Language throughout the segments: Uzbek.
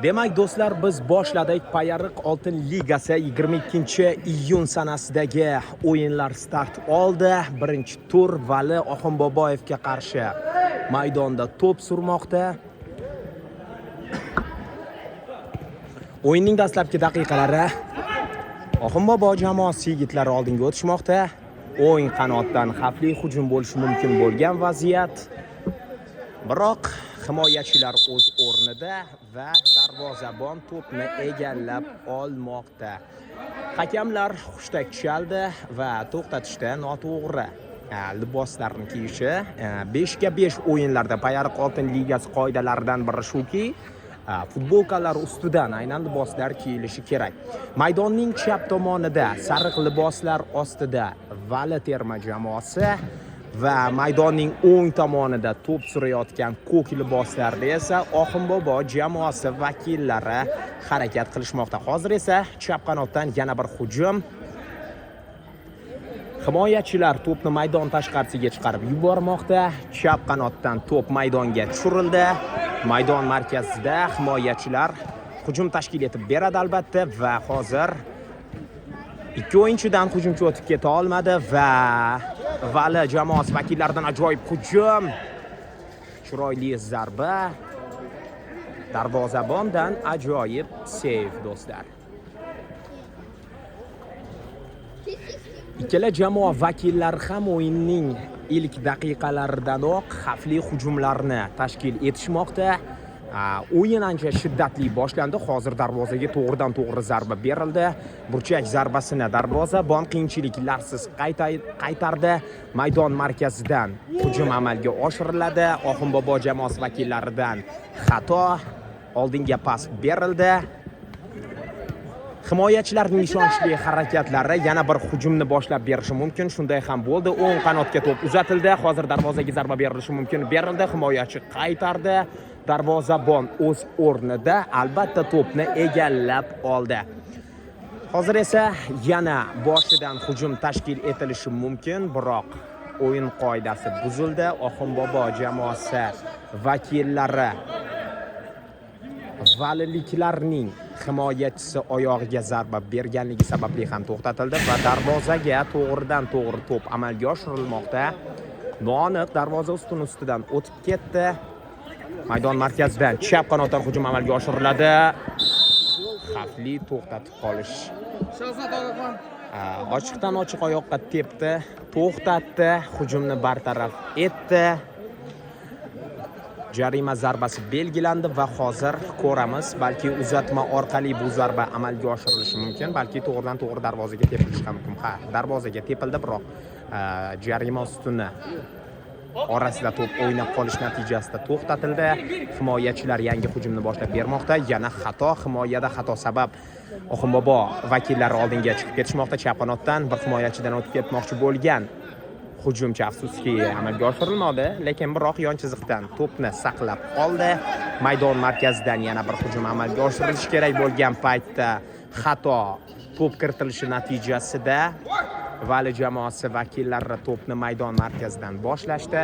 Demak do'stlar, biz boshladik. Payariq Oltin ligasi 22-iyun sanasidagi o'yinlar start oldi. Birinchi tur Vali Oxunboboyevga qarshi maydonda to'p surmoqda. O'yinning dastlabki daqiqalari Oxunbobo jamoasi yigitlari oldinga o'tishmoqda. O'ng qanotdan xavfli hujum bo'lishi mumkin bo'lgan vaziyat. Biroq himoyachilar o'z o'rnida va darvozabon to'pni egallab olmoqda. Hakamlar hushtak chaldi va to'xtatishda noto'g'ri liboslarni kiyishi 5 ga 5 o'yinlarda Payariq Oltin ligasi qoidalaridan biri shuki, futbolkalar ustidan aynan liboslar kiyilishi kerak. Maydonning chap tomonida sariq liboslar ostida Vali terma jamoasi va maydonning o'ng tomonida to'p surayotgan ko'k liboslarda esa Oxunbobo jamoasi vakillari harakat qilishmoqda. Hozir esa chap qanotdan yana bir hujum. Himoyachilar to'pni maydon tashqarisiga chiqarib yubormoqda. Chap qanotdan to'p maydonga tushirildi. Maydon markazida himoyachilar hujum tashkil etib beradi albatta va hozir ikki o'yinchidan hujumchi o'tib keta olmadi va Vali jamoasi vakillaridan ajoyib hujum. Chiroyli zarba. Darvozabondan ajoyib seyv do'stlar. Ikkala jamoa vakillari ham o'yinning ilk daqiqalaridanoq xavfli hujumlarni tashkil etishmoqda. O'yin ancha shiddatli boshlandi. Hozir darvozaga to'g'ridan-to'g'ri zarba berildi. Burchak zarbasini darvozabon qiyinchiliklarsiz qaytardi. Maydon markazidan hujum amalga oshiriladi. Oxunbobo jamoasi vakillaridan xato. Oldinga pas berildi. Himoyachilarning ishonchli harakatlari yana bir hujumni boshlab berishi mumkin. Shunday ham bo'ldi. O'ng qanotga to'p uzatildi. Hozir darvozaga zarba berilishi mumkin. Berildi. Himoyachi qaytardi. Darvozabon o'z o'rnida albatta to'pni egallab oldi. Hozir esa yana boshidan hujum tashkil etilishi mumkin, biroq o'yin qoidasi buzildi. Oxunbobo jamoasi vakillari valiliklarning himoyachisi oyog'iga zarba berganligi sababli ham to'xtatildi va darvozaga to'g'ridan-to'g'ri to'p amalga oshirilmoqda. Noaniq darvoza ustidan o'tib ketdi. Maydon markazidan chap qanotdan hujum amalga oshiriladi. Xavfli to'xtatib qolish. Ochiqdan ochiq oyoqqa tepdi, to'xtatdi, hujumni bartaraf etdi. Jarima zarbasi belgilandi va hozir ko'ramiz, balki uzatma orqali bu zarba amalga oshirilishi mumkin, balki to'g'ridan-to'g'ri darvozaga tepilishi ham mumkin. Darvozaga tepildi, biroq jarima ustuni orasida to'p o'ynab qolish natijasida to'xtatildi. Himoyachilar yangi hujumni boshlab bermoqda. Yana xato, himoyada xato sabab Oxunbobo vakillari oldinga chiqib ketishmoqda. Chap qanotdan bir himoyachidan o'tib ketmoqchi bo'lgan hujumchi afsuski amalga oshirilmadi, lekin biroq yon chiziqdan to'pni saqlab qoldi. Maydon markazidan yana bir hujum amalga oshirilishi kerak bo'lgan paytda xato to'p kiritilishi natijasida Vali jamoasi vakillari to'pni maydon markazidan boshlashdi.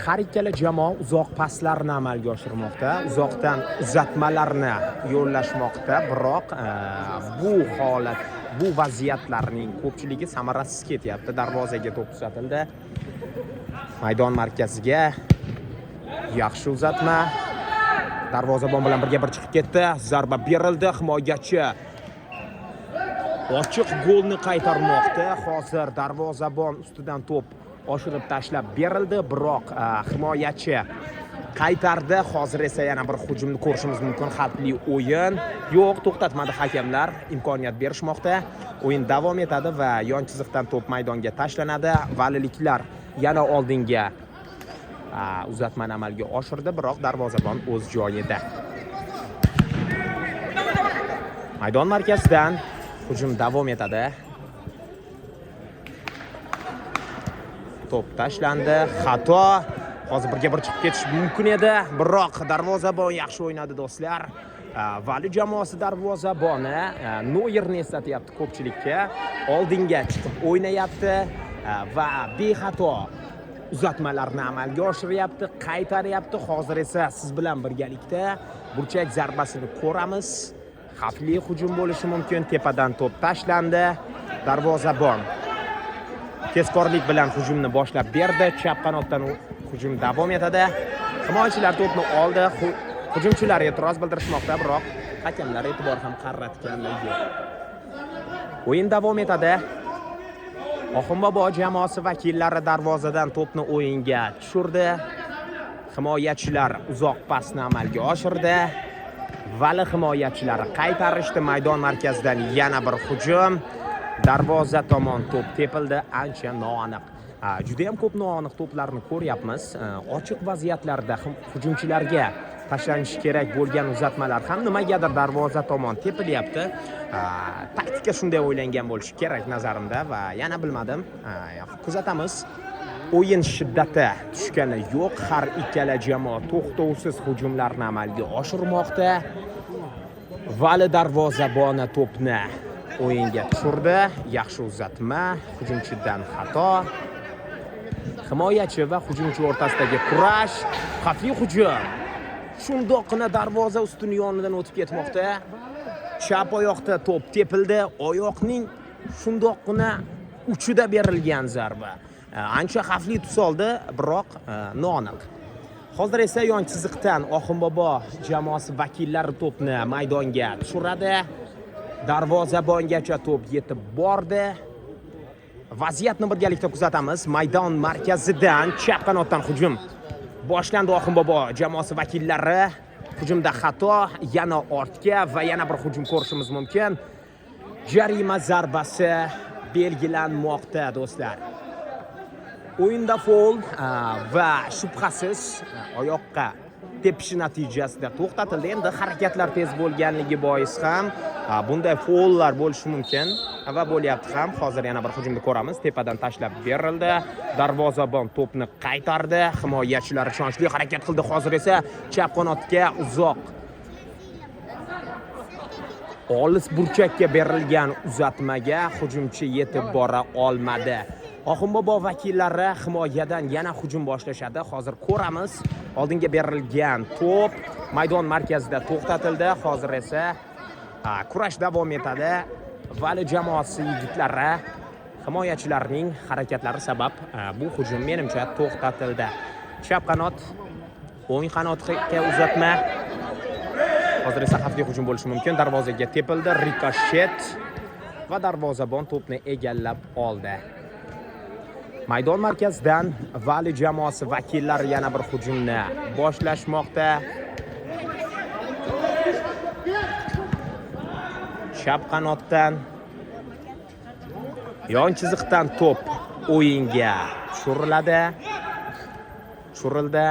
Har ikkala jamoa uzoq paslarni amalga oshirmoqda, uzoqdan uzatmalarni yo'llashmoqda, biroq bu holat, bu vaziyatlarning ko'pchiligi samarasiz ketyapti. Darvozaga to'p uzatildi. Maydon markaziga yaxshi uzatma. Darvozabon bilan birga bir chiqib ketdi. Zarba berildi. Himoyachi ochiq golni qaytarmoqda. Hozir darvozabon ustidan to'p oshirib tashlab berildi, biroq himoyachi qaytardi. Hozir esa yana bir hujumni ko'rishimiz mumkin. Xavfli o'yin. Yo'q, to'xtatmadi hakamlar. Imkoniyat berishmoqda. O'yin davom etadi va yon chiziqdan to'p maydonga tashlanadi. Valiliklar yana oldinga uzatmani amalga oshirdi, biroq darvozabon o'z joyida. Maydon markazidan hujum davom etadi. To'p tashlandi, xato. Hozir birga bir chiqib ketish mumkin edi, biroq darvozabon yaxshi o'ynadi do'stlar. Vali jamoasi darvozaboni Noyerni eslatyapti ko'pchilikka. Oldinga chiqib o'ynayapti va bexato uzatmalarni amalga oshiryapti, qaytaryapti. Hozir esa siz bilan birgalikda burchak zarbasini ko'ramiz. Xavfli hujum bo'lishi mumkin. Tepadan to'p tashlandi. Darvozabon tezkorlik bilan hujumni boshlab berdi. Chap qanotdan hujum davom etadi. Himoyachilar to'pni oldi. Hujumchilar e'tiroz bildirishmoqda, biroq hakamlar e'tibor ham qaratganligi yo'q. O'yin davom etadi. Oxunbobo jamoasi vakillari darvozadan to'pni o'yinga tushirdi. Himoyachilar uzoq pasni amalga oshirdi. Vali himoyachilari qaytarishdi. Maydon markazidan yana bir hujum. Darvoza tomon to'p tepildi, ancha noaniq. Juda ham ko'p noaniq to'plarni ko'ryapmiz. Ochiq vaziyatlarda hujumchilarga tashlanishi kerak bo'lgan uzatmalar ham nimagadir darvoza tomon tepilyapti. Taktika shunday o'ylangan bo'lishi kerak nazarimda va yana bilmadim. Kuzatamiz. O'yin shiddati tushgani yo'q. Har ikkala jamoa to'xtovsiz hujumlarni amalga oshirmoqda. Vali darvozaboni to'pni o'yinga tushirdi. Yaxshi uzatma, hujumchidan xato. Himoyachi va hujumchi o'rtasidagi kurash, xavfli hujum. Shundoqqina darvoza ustuni yonidan o'tib ketmoqda. Chap oyoqda to'p tepildi. Oyoqning shundoqqina uchida berilgan zarba. Ancha xavfli tus oldi, biroq noaniq. Hozir esa yon chiziqdan Oxunbobo jamoasi vakillari to'pni maydonga tushiradi. Darvozabongacha to'p yetib bordi. Vaziyatni birgalikda kuzatamiz. Maydon markazidan chap qanotdan hujum boshlandi. Oxunbobo jamoasi vakillari hujumda xato, yana ortga va yana bir hujum ko'rishimiz mumkin. Jarima zarbasi belgilanmoqda, do'stlar. O'yinda foul va shubhasiz oyoqqa tepishi natijasida to'xtatildi. Endi harakatlar tez bo'lganligi bois ham bunday foullar bo'lishi mumkin va bo'lyapti ham. Hozir yana bir hujumni ko'ramiz. Tepadan tashlab berildi. Darvozabon to'pni qaytardi. Himoyachilar ishonchli harakat qildi. Hozir esa chap qanotga uzoq olis burchakka berilgan uzatmaga hujumchi yetib bora olmadi. Oxunbobo vakillari himoyadan yana hujum boshlashadi. Hozir ko'ramiz. Oldinga berilgan to'p maydon markazida to'xtatildi. Hozir esa kurash davom etadi. Vali jamoasi yigitlari himoyachilarning harakatlari sabab bu hujum menimcha to'xtatildi. Chap qanot, o'ng qanotga uzatma. Hozir esa xavfli hujum bo'lishi mumkin. Darvozaga tepildi, rikoshet va darvozabon to'pni egallab oldi. Maydon markazidan Vali jamoasi vakillari yana bir hujumni boshlashmoqda. Chap qanotdan yon chiziqdan to'p o'yinga tushiriladi. Tushirildi.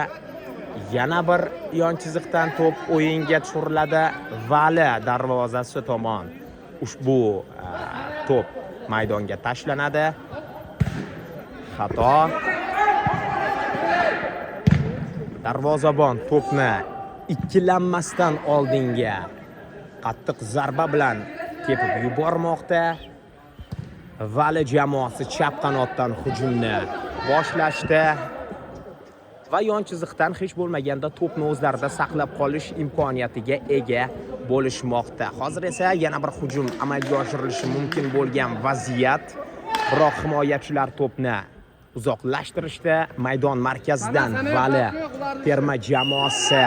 Yana bir yon chiziqdan to'p o'yinga tushiriladi. Vali darvozasi tomon ushbu to'p maydonga tashlanadi. Xato. Darvozabon to'pni ikkilanmasdan oldinga qattiq zarba bilan tepib yubormoqda. Vali jamoasi chap qanotdan hujumni boshlashdi va yon chiziqdan hech bo'lmaganda to'pni o'zlarida saqlab qolish imkoniyatiga ega bo'lishmoqda. Hozir esa yana bir hujum amalga oshirilishi mumkin bo'lgan vaziyat, biroq himoyachilar to'pni uzoqlashtirishda. Maydon markazidan Vali terma jamoasi